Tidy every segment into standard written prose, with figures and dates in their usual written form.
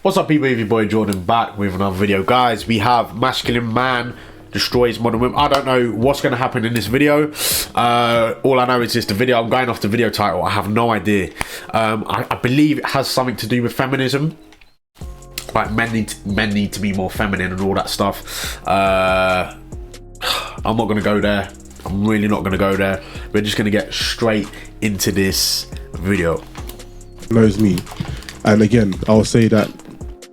What's up, people? It's your boy Jordan back with another video. Guys, we have masculine man destroys modern women. I don't know what's going to happen in this video. All I know is just the video. I'm going off the video title. I have no idea. I believe it has something to do with feminism. Like men need to be more feminine and all that stuff. I'm not going to go there. I'm really not going to go there. We're just going to get straight into this video. Knows me, and again, I'll say that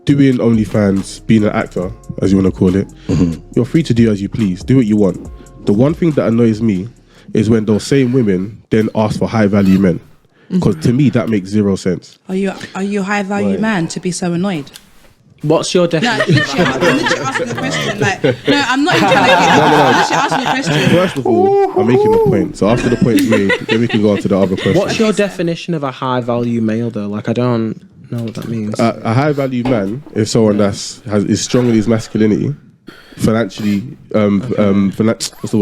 doing OnlyFans, being an actor, as you want to call it, you're free to do as you please. Do what you want. The one thing that annoys me is when those same women then ask for high value men, because to me that makes zero sense. Are you a high value man to be so annoyed? What's your definition? No, I'm literally asking a question. Like, no, I'm not even joking. I'm literally asking a question. First of all, I'm making a point. So after the point's made, then we can go on to the other question. What's your definition of a high value male though? Like, I don't know what that means. A high value man is someone is strong in his masculinity, financially,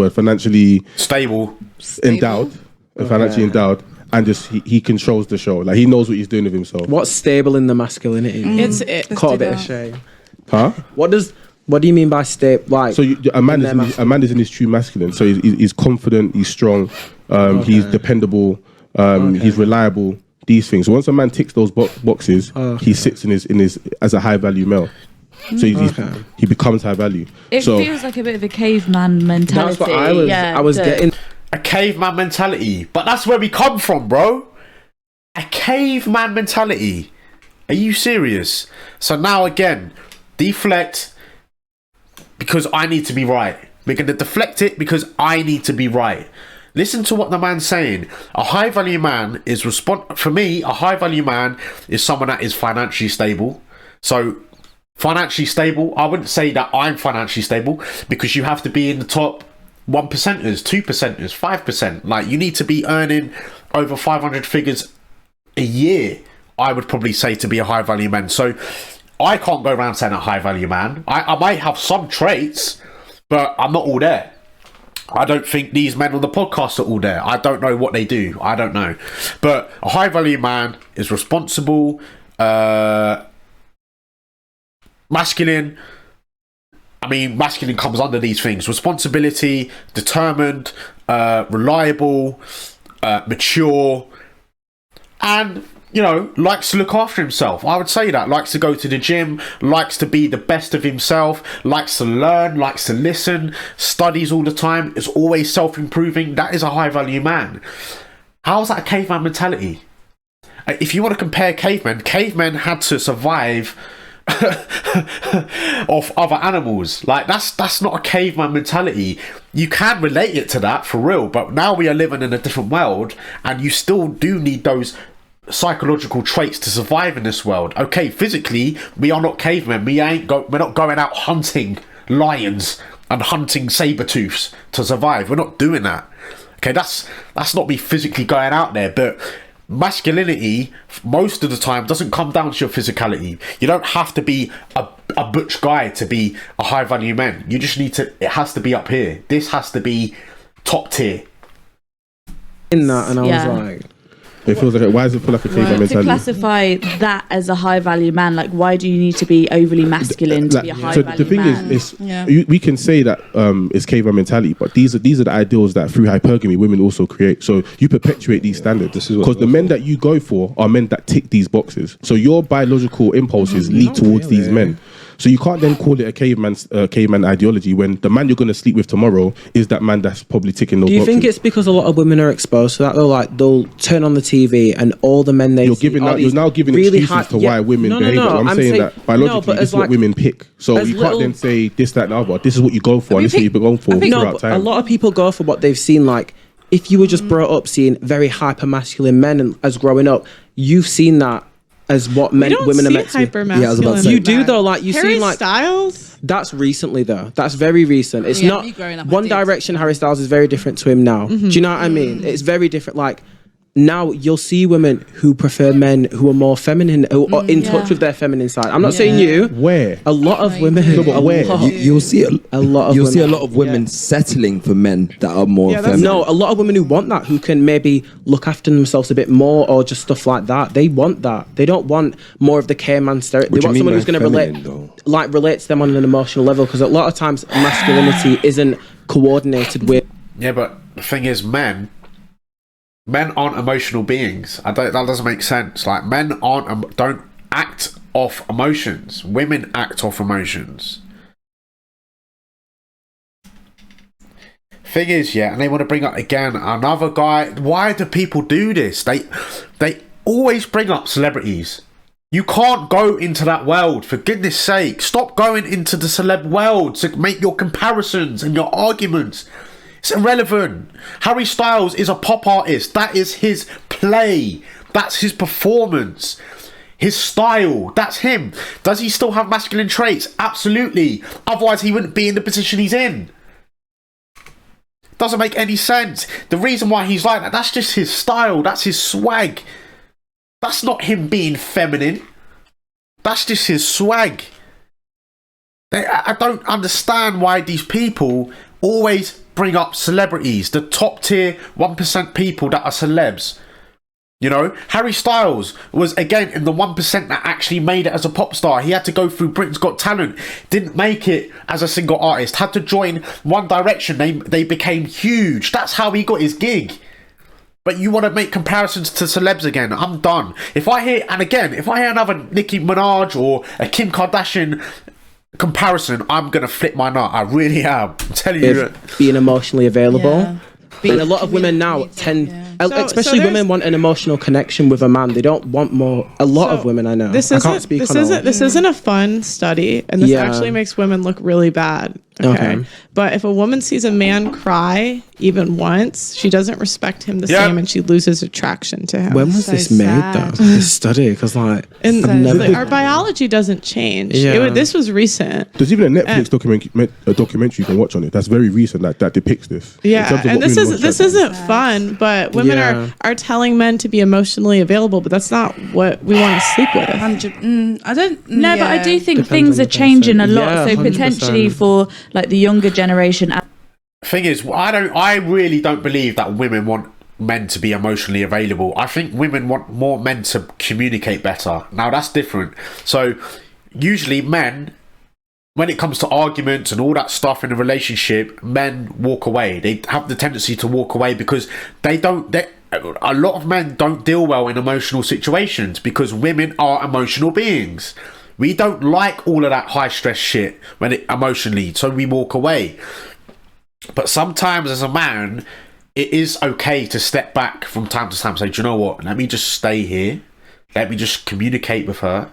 financially Stable. endowed, financially endowed. And just he controls the show. Like, he knows what he's doing with himself. What's stable in the masculinity? It's Caught a bit of shame. Huh? What do you mean by stable? Like, So a man is in his true masculine. So he's confident, he's strong, he's dependable, he's reliable. These things. So once a man ticks those boxes, he sits in his as a high value male. So he becomes high value. It feels like a bit of a caveman mentality. that's what I was getting. A caveman mentality. But that's where we come from, bro. A caveman mentality. Are you serious? So now again, deflect because I need to be right. We're going to deflect it because I need to be right. Listen to what the man's saying. A high value man is for me, a high value man is someone that is financially stable. So financially stable, I wouldn't say that I'm financially stable, because you have to be in the top 1%ers, 2%ers, 5%. Like, you need to be earning over 500 figures a year, I would probably say, to be a high value man. So I can't go around saying a high value man. I might have some traits, but I'm not all there. I don't think these men on the podcast are all there. I don't know what they do. I don't know. But a high value man is responsible, masculine. I mean, masculine comes under these things: responsibility, determined, reliable, mature, and, you know, likes to look after himself. I would say that. Likes to go to the gym, likes to be the best of himself, likes to learn, likes to listen, studies all the time, is always self-improving. That is a high-value man. How is that a caveman mentality? If you want to compare cavemen had to survive of other animals. Like, that's not a caveman mentality. You can relate it to that for real, but now we are living in a different world, and you still do need those psychological traits to survive in this world. Okay, physically we are not cavemen. We're not going out hunting lions and hunting saber-tooths to survive. We're not doing that. Okay, that's not me physically going out there. But masculinity most of the time doesn't come down to your physicality. You don't have to be a butch guy to be a high value man. You just need to, it has to be up here. This has to be top tier. In that, and I was like, it feels like, why does it feel like a caveman mentality? To classify that as a high value man, like, why do you need to be overly masculine to be a high value man? So the thing is we can say that it's caveman mentality, but these are the ideals that through hypergamy women also create. So you perpetuate these standards, because the men that you go for are men that tick these boxes. So your biological impulses lead towards these men. So you can't then call it a caveman ideology when the man you're going to sleep with tomorrow is that man that's probably ticking those boxes. Do you think it's because a lot of women are exposed to that? They'll turn on the TV and all the men you're now giving really excuses to why women behave. I'm saying that biologically this is what women pick. So you can't then say this, that, and the other. This is what you go for, and this is what you've been going for throughout time. A lot of people go for what they've seen. Like, if you were just brought up seeing very hyper masculine men and as growing up, you've seen that as what women are meant to be. Yeah, I was about to say. You do though, like you see, like Styles. That's recently though. That's very recent. It's not me growing up, One Direction. Harry Styles is very different to him now. Do you know what I mean? It's very different. Like now you'll see women who prefer men who are more feminine, who are in touch with their feminine side. I'm not saying you. Where? A lot of women. No, but where? You'll see a lot of you'll women. see a lot of women settling for men that are more feminine. No, a lot of women who want that, who can maybe look after themselves a bit more or just stuff like that. They want that. They don't want more of the caveman stereotype. They want someone who's going to relate to them on an emotional level, because a lot of times masculinity isn't coordinated with. Yeah, but the thing is, men aren't emotional beings. That doesn't make sense. Like, men don't act off emotions. Women act off emotions. Thing is, yeah, and they want to bring up again another guy. Why do people do this? They always bring up celebrities. You can't go into that world, for goodness sake. Stop going into the celeb world to make your comparisons and your arguments. It's irrelevant. Harry Styles is a pop artist. That is his play. That's his performance. His style. That's him. Does he still have masculine traits? Absolutely. Otherwise, he wouldn't be in the position he's in. Doesn't make any sense. The reason why he's like that, that's just his style. That's his swag. That's not him being feminine. That's just his swag. I don't understand why these people always bring up celebrities, the top tier 1% people that are celebs. You know, Harry Styles was, again, in the 1% that actually made it as a pop star. He had to go through Britain's Got Talent, didn't make it as a single artist, had to join One Direction. They became huge. That's how he got his gig. But you want to make comparisons to celebs again? I'm done. If I hear another Nicki Minaj or a Kim Kardashian comparison, I'm gonna flip my nut. I really am. I'm telling you. Being emotionally available. And a lot of women now tend, especially women, want an emotional connection with a man. They don't want more. A lot of women I know. This isn't a fun study, and this actually makes women look really bad. Okay. But if a woman sees a man cry even once, she doesn't respect him the same, and she loses attraction to him. When was this made, though? This study? Because our biology doesn't change. This was recent. There's even a Netflix documentary you can watch on it. That's very recent. That depicts this. Yeah, and this isn't fun. But women are telling men to be emotionally available, but that's not what we want to sleep with. I don't. No, but I do think things are changing a lot. So 100%. Potentially for like the younger generation. Thing is, I really don't believe that women want men to be emotionally available. I think women want more men to communicate better. Now that's different. So usually men, when it comes to arguments and all that stuff in a relationship, men walk away. They have the tendency to walk away because a lot of men don't deal well in emotional situations because women are emotional beings. We don't like all of that high stress shit emotionally, so we walk away. But sometimes as a man, it is okay to step back from time to time and say, do you know what? Let me just stay here. Let me just communicate with her.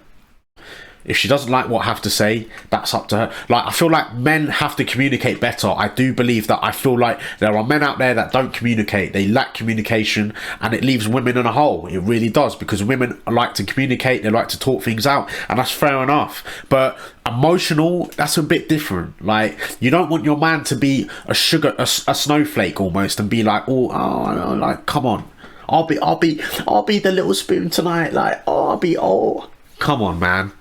If she doesn't like what I have to say, that's up to her. Like, I feel like men have to communicate better. I do believe that. I feel like there are men out there that don't communicate. They lack communication, and it leaves women in a hole. It really does, because women like to communicate. They like to talk things out, and that's fair enough. But emotional, that's a bit different. Like, you don't want your man to be a snowflake almost, and be like, oh, like, come on. I'll be the little spoon tonight. Like, come on, man.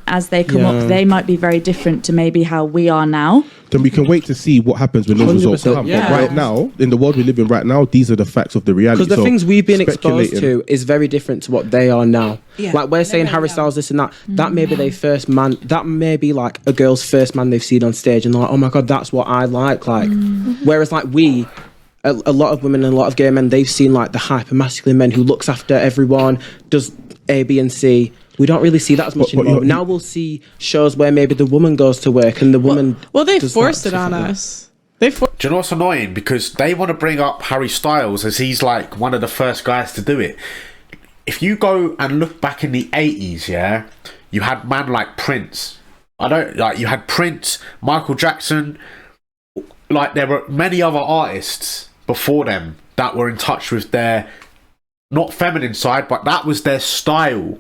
As they come up, they might be very different to maybe how we are now. Then we can wait to see what happens when those results come. But right now, in the world we live in right now, these are the facts of the reality. Because the things we've been exposed to is very different to what they are now. Yeah. Like we're saying Harry Styles, this and that. That may be their first man. That may be like a girl's first man they've seen on stage, and they're like, oh my God, that's what I like. Whereas like a lot of women and a lot of gay men, they've seen like the hyper masculine men who looks after everyone, does A, B, and C. We don't really see that as much anymore. Now we'll see shows where maybe the woman goes to work and the woman. Well, they forced it on us. Do you know what's annoying? Because they want to bring up Harry Styles as he's like one of the first guys to do it. If you go and look back in the 80s, you had man like Prince. You had Prince, Michael Jackson. Like, there were many other artists before them that were in touch with their not feminine side, but that was their style.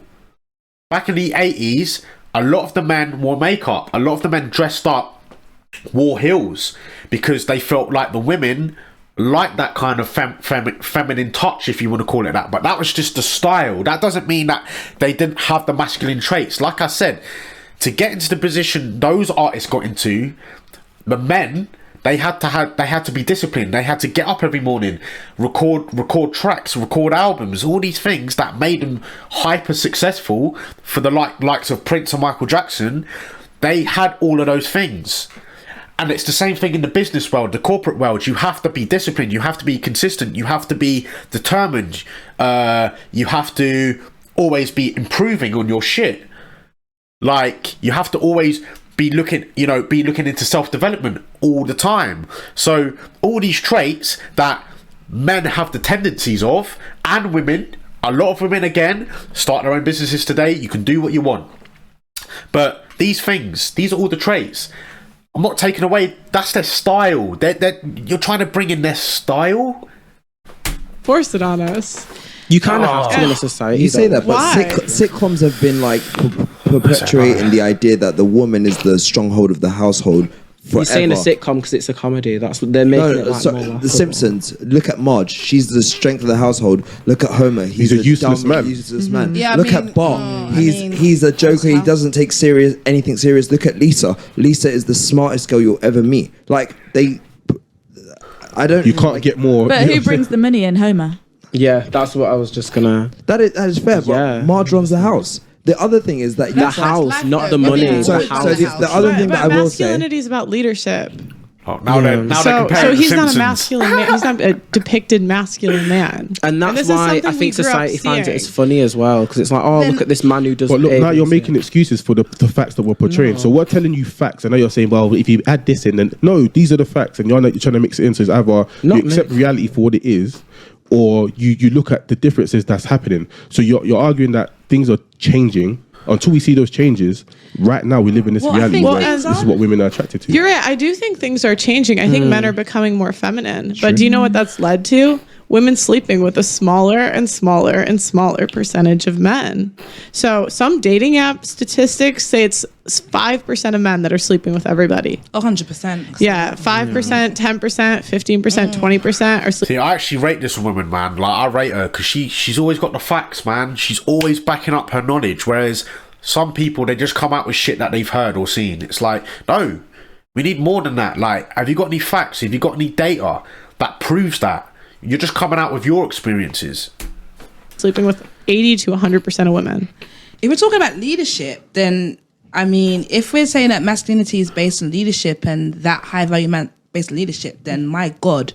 Back in the 80s, a lot of the men wore makeup. A lot of the men dressed up, wore heels, because they felt like the women like that kind of feminine touch, if you want to call it that. But that was just the style. That doesn't mean that they didn't have the masculine traits. Like I said, to get into the position those artists got into, the men, they had to be disciplined. They had to get up every morning, record tracks, record albums, all these things that made them hyper successful. For the likes of Prince and Michael Jackson, they had all of those things. And it's the same thing in the business world, the corporate world. You have to be disciplined. You have to be consistent. You have to be determined. You have to always be improving on your shit. Like, you have to always be looking into self-development all the time. So all these traits that men have the tendencies of, and women, a lot of women, again, start their own businesses today. You can do what you want. But these are all the traits. I'm not taking away, that's their style. You're trying to bring in their style. Force it on us. You kind of have to in a society. You say that, but sitcoms have been like perpetuating the idea that the woman is the stronghold of the household. Forever. You're saying a sitcom because it's a comedy. That's what they're making it like more The Simpsons. Look at Marge. She's the strength of the household. Look at Homer. He's a useless man. Yeah, look at Bart. He's a joker. He doesn't take anything serious. Look at Lisa. Lisa is the smartest girl you'll ever meet. Like You can't get more. But who brings the money in? Homer. Yeah, that's what I was just gonna. That is fair. But Marge runs the house. The other thing is that the house, not the money. So the other thing that I will say, masculinity is about leadership. Oh, so he's not a masculine man. He's not a depicted masculine man. And that's why I think society finds it as funny as well, because it's like, oh, look at this man who does. But look, now you're making excuses for the facts that we're portraying. So we're telling you facts. I know you're saying, well, if you add this in, then no, these are the facts, and you're trying to mix it in. So it's either you accept reality for what it is, or you look at the differences that's happening. So you're arguing that things are changing. Until we see those changes, right now we live in this reality where this is what women are attracted to. You're right. I do think things are changing. I think men are becoming more feminine. But do you know what that's led to? Women sleeping with a smaller and smaller and smaller percentage of men. So some dating app statistics say it's 5% of men that are sleeping with everybody. 100%. Yeah, 5%, 10%, 15%, 20% are sleeping. See, I actually rate this woman, man. Like, I rate her because she's always got the facts, man. She's always backing up her knowledge, whereas some people, they just come out with shit that they've heard or seen. It's like, no, we need more than that. Like, have you got any facts? Have you got any data that proves that? You're just coming out with your experiences. Sleeping with 80 to 100% of women. If we're talking about leadership, then, I mean, if we're saying that masculinity is based on leadership and that high value man based on leadership, then my God,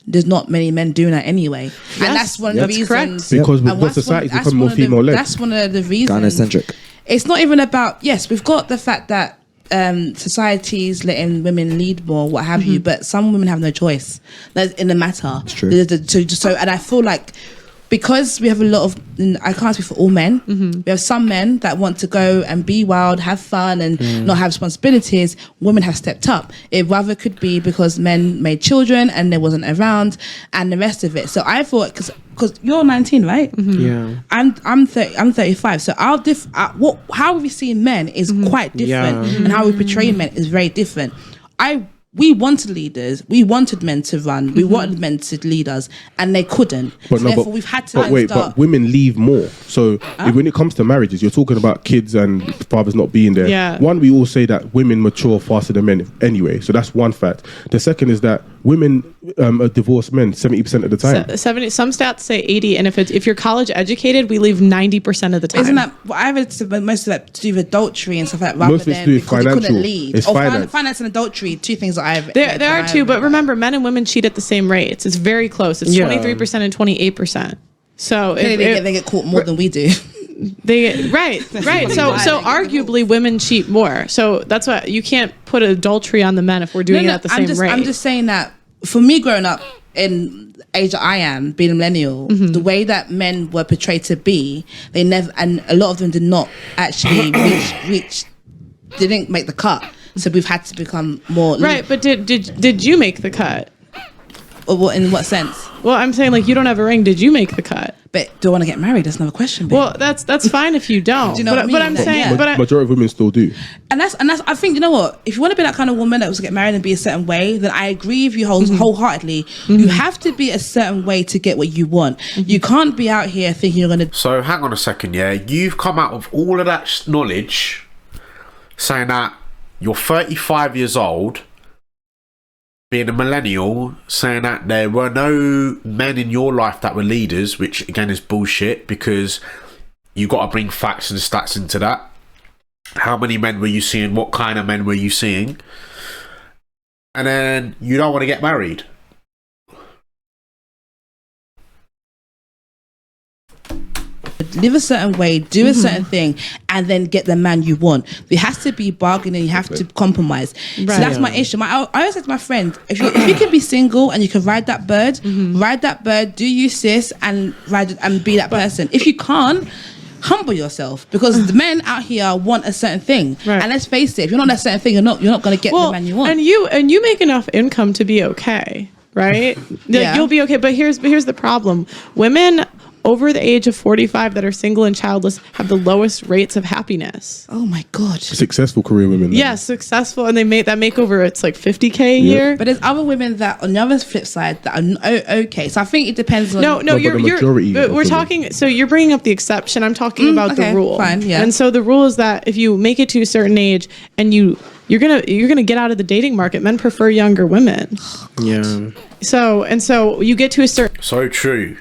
there's not many men doing that anyway. Yes, and that's one of the reasons. Because because society's become more female-led. That's one of the reasons. Gynocentric. It's not even about, yes, we've got the fact that society's letting women lead more, what have you, but some women have no choice. That's in the matter. It's true. So, and I feel like because we have a lot of, I can't speak for all men, we have some men that want to go and be wild, have fun, and not have responsibilities. Women have stepped up. It rather could be because men made children and they wasn't around, and the rest of it. So I thought, because you're 19, right? Yeah. I'm 35. So how we see men is quite different, and how we portray men is very different. We wanted leaders. We wanted men to run. We wanted men to lead us, and they couldn't. Therefore, we've had to. But women leave more. So when it comes to marriages, you're talking about kids and fathers not being there. Yeah. One, we all say that women mature faster than men anyway. So that's one fact. The second is that women divorce men 70% of the time. 70. Some stats say 80, and if you're college educated, we leave 90% of the time. Isn't that? Well, I read most of that to do with adultery and stuff like that. Rather most of it's to do with financial. It's finance and adultery. Two things that I've. There are two, but remember, men and women cheat at the same rates. It's very close. It's 23% and 28%. So they get caught more than we do. Right. So arguably, women cheat more. So that's why you can't put adultery on the men if we're doing it at the same rate. I'm just saying that for me, growing up in the age that I am, being a millennial, the way that men were portrayed to be, they never, and a lot of them did not actually reach. They didn't make the cut. So we've had to become more right. But did you make the cut? Or what, in what sense? Well, I'm saying, like, you don't have a ring. Did you make the cut? But do I want to get married? That's another question. Babe. Well, that's fine if you don't. Do you know what I mean? But I'm saying, majority of women still do. And that's. I think, you know what? If you want to be that kind of woman that wants to get married and be a certain way, then I agree with you wholeheartedly. You have to be a certain way to get what you want. You can't be out here thinking you're going to. So hang on a second, yeah. You've come out of all of that knowledge, saying that you're 35 years old, being a millennial, saying that there were no men in your life that were leaders, which again is bullshit, because you got to bring facts and stats into that. How many men were you seeing? What kind of men were you seeing? And then you don't want to get married. Live a certain way, do a certain thing, and then get the man you want. There has to be bargaining. You have to compromise. Right. So that's my issue. I always say to my friend, if you can be single and you can ride that bird, do you, sis, and ride and be that person. If you can't, humble yourself, because the men out here want a certain thing, and let's face it, if you're not that certain thing, you're not going to get the man you want. And you make enough income to be okay, right? You'll be okay. But here's the problem: women over the age of 45 that are single and childless have the lowest rates of happiness. Oh my God. Successful career women. Yeah, successful. And they make that makeover, it's like $50K a year. But there's other women that, on the other flip side, that are okay. So I think it depends on... We're talking... So you're bringing up the exception. I'm talking about the rule. Fine, yeah. And so the rule is that if you make it to a certain age and you're gonna get out of the dating market, men prefer younger women. Oh, yeah. So you get to a certain... So true.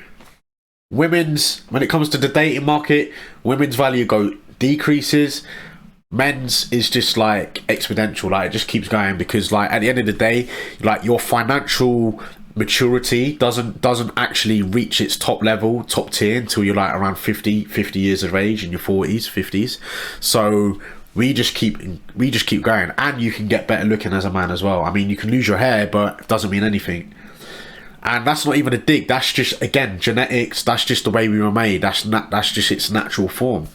When it comes to the dating market, women's value decreases. Men's is just like exponential, like it just keeps going, because like at the end of the day, like your financial maturity doesn't actually reach its top tier until you're like around 50 years of age, in your 40s, 50s. So we just keep going, and you can get better looking as a man as well. I mean, you can lose your hair, but it doesn't mean anything. And that's not even a dig. That's just, again, genetics. That's just the way we were made. That's just its natural form.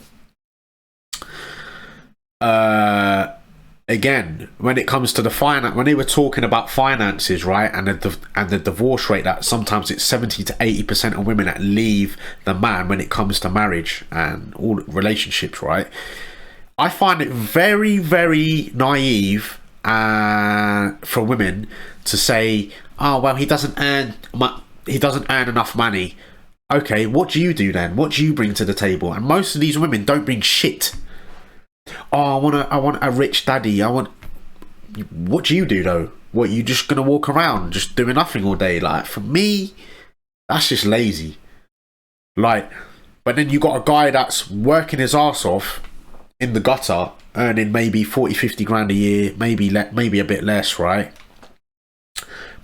Again, when it comes to the finance, when they were talking about finances, right, and the divorce rate, that sometimes it's 70 to 80% of women that leave the man when it comes to marriage and all relationships, right? I find it very, very naive for women to say, oh well, he doesn't earn enough money. Okay, what do you do then? What do you bring to the table? And most of these women don't bring shit. Oh, I want a rich daddy. What do you do though? What, you just gonna walk around just doing nothing all day? Like, for me, that's just lazy. Like, but then you got a guy that's working his ass off in the gutter, earning maybe 40-50 grand a year, maybe a bit less, right?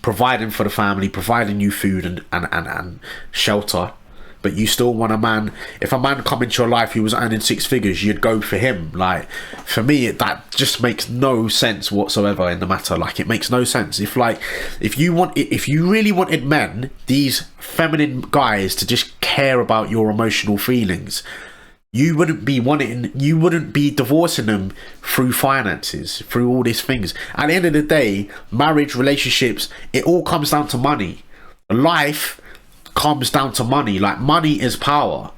Providing for the family, providing you food and shelter, but you still want a man. If a man come into your life who was earning 6 figures, you'd go for him. Like, for me, that just makes no sense whatsoever in the matter. Like, it makes no sense. If you really wanted men, these feminine guys, to just care about your emotional feelings, you wouldn't be divorcing them through finances, through all these things. At the end of the day, marriage, relationships, it all comes down to money. Life comes down to money. Like, money is power.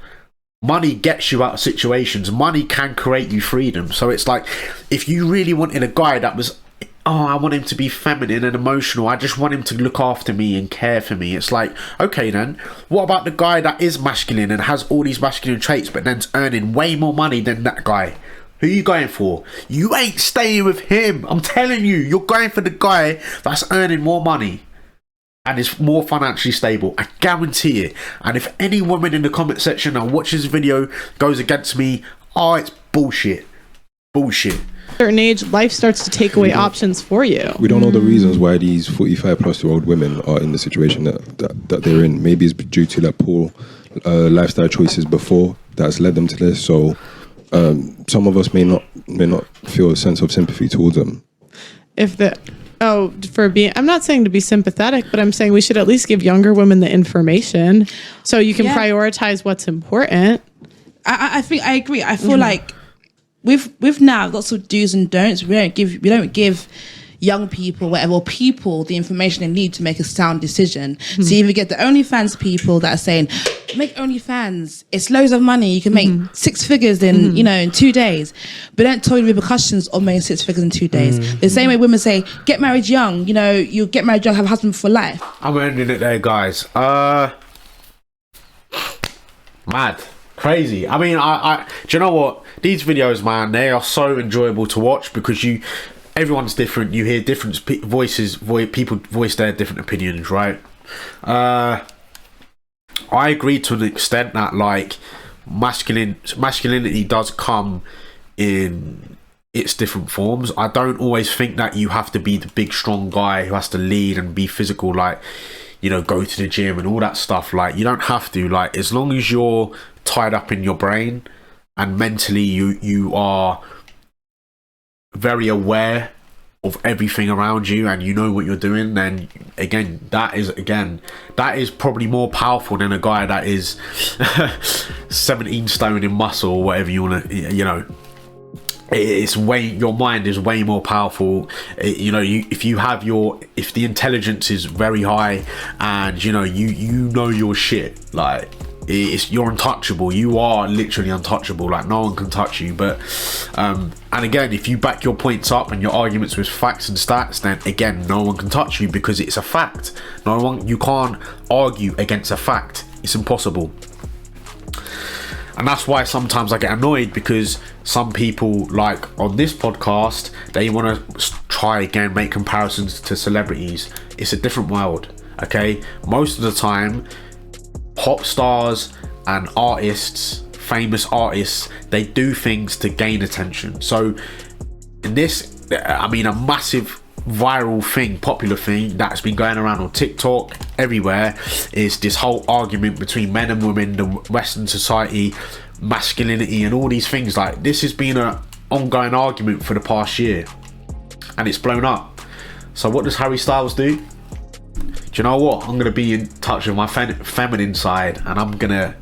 Money gets you out of situations. Money can create you freedom. So it's like, if you really wanted a guy that was, oh, I want him to be feminine and emotional, I just want him to look after me and care for me, it's like, okay then, what about the guy that is masculine and has all these masculine traits but then's earning way more money than that guy? Who are you going for? You ain't staying with him. I'm telling you, you're going for the guy that's earning more money and is more financially stable. I guarantee it. And if any woman in the comment section that watches this video goes against me, oh, it's bullshit. Bullshit. Certain age, life starts to take away options for you. We don't know the reasons why these 45-plus-year-old women are in the situation that they're in. Maybe it's due to that poor lifestyle choices before that's led them to this. So some of us may not feel a sense of sympathy towards them. I'm not saying to be sympathetic, but I'm saying we should at least give younger women the information so you can prioritize what's important. I think I agree. I feel like with now lots of do's and don'ts. We don't give young people, whatever, or people the information they need to make a sound decision. So you either get the OnlyFans people that are saying, make OnlyFans, it's loads of money, you can make 6 figures in, you know, in 2 days, but don't tell you the repercussions of making 6 figures in 2 days. The same way women say, get married young, you know, you get married young, have a husband for life. I'm ending it there, guys. Mad. Crazy. I mean, I do you know what? These videos, man, they are so enjoyable to watch because everyone's different. You hear different voices, people voice their different opinions, right? I agree to an extent that, like, masculinity does come in its different forms. I don't always think that you have to be the big strong guy who has to lead and be physical, like, you know, go to the gym and all that stuff. Like, you don't have to. Like, as long as you're tied up in your brain and mentally you are very aware of everything around you and you know what you're doing, then again that is probably more powerful than a guy that is 17 stone in muscle or whatever you want to, you know. It's way, your mind is way more powerful. You know, if the intelligence is very high and you know your shit, like, you're untouchable. You are literally untouchable. Like, no one can touch you. But and again, if you back your points up and your arguments with facts and stats, then again, no one can touch you because it's a fact. You can't argue against a fact. It's impossible. And that's why sometimes I get annoyed, because some people, like on this podcast, they want to try again, make comparisons to celebrities. It's a different world, okay? Most of the time, pop stars and artists, famous artists, they do things to gain attention. So in this, I mean, a massive viral thing, popular thing that's been going around on TikTok, everywhere, is this whole argument between men and women, the Western society, masculinity, and all these things. Like, this has been an ongoing argument for the past year, and it's blown up. So what does Harry Styles do? Do you know what? I'm gonna be in touch with my feminine side, and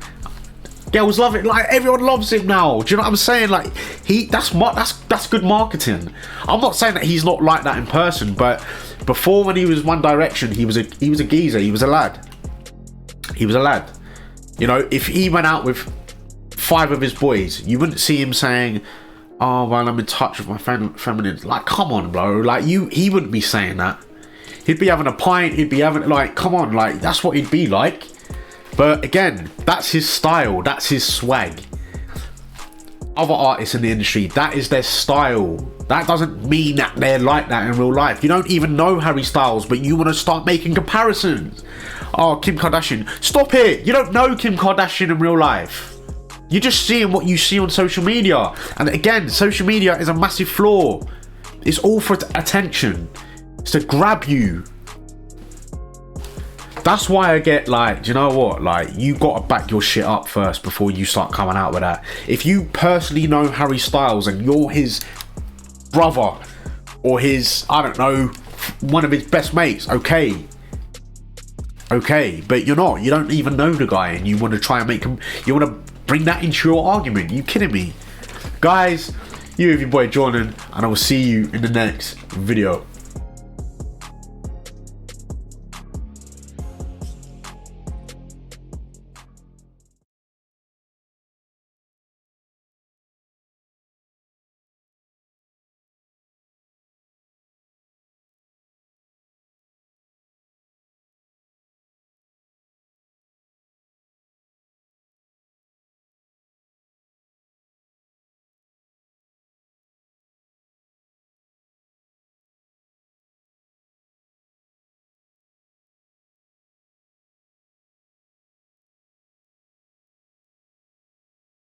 girls love it. Like, everyone loves him now. Do you know what I'm saying? Like, that's good marketing. I'm not saying that he's not like that in person, but before, when he was One Direction, he was a geezer. He was a lad. You know, if he went out with 5 of his boys, you wouldn't see him saying, "Oh, well, I'm in touch with my feminine." Like, come on, bro. Like, he wouldn't be saying that. He'd be having a pint. He'd be having, like, come on, like, that's what he'd be like. But again, that's his style, that's his swag. Other artists in the industry, that is their style. That doesn't mean that they're like that in real life. You don't even know Harry Styles, but you want to start making comparisons. Oh, Kim Kardashian. Stop it. You don't know Kim Kardashian in real life. You're just seeing what you see on social media. And again, social media is a massive flaw. It's all for attention. It's to grab you. That's why I get, like, do you know what? Like, you gotta back your shit up first before you start coming out with that. If you personally know Harry Styles and you're his brother or his, I don't know, one of his best mates, okay, but you're not. You don't even know the guy, and you want to try and make him. You want to bring that into your argument. You kidding me, guys? You have your boy Jordan, and I will see you in the next video.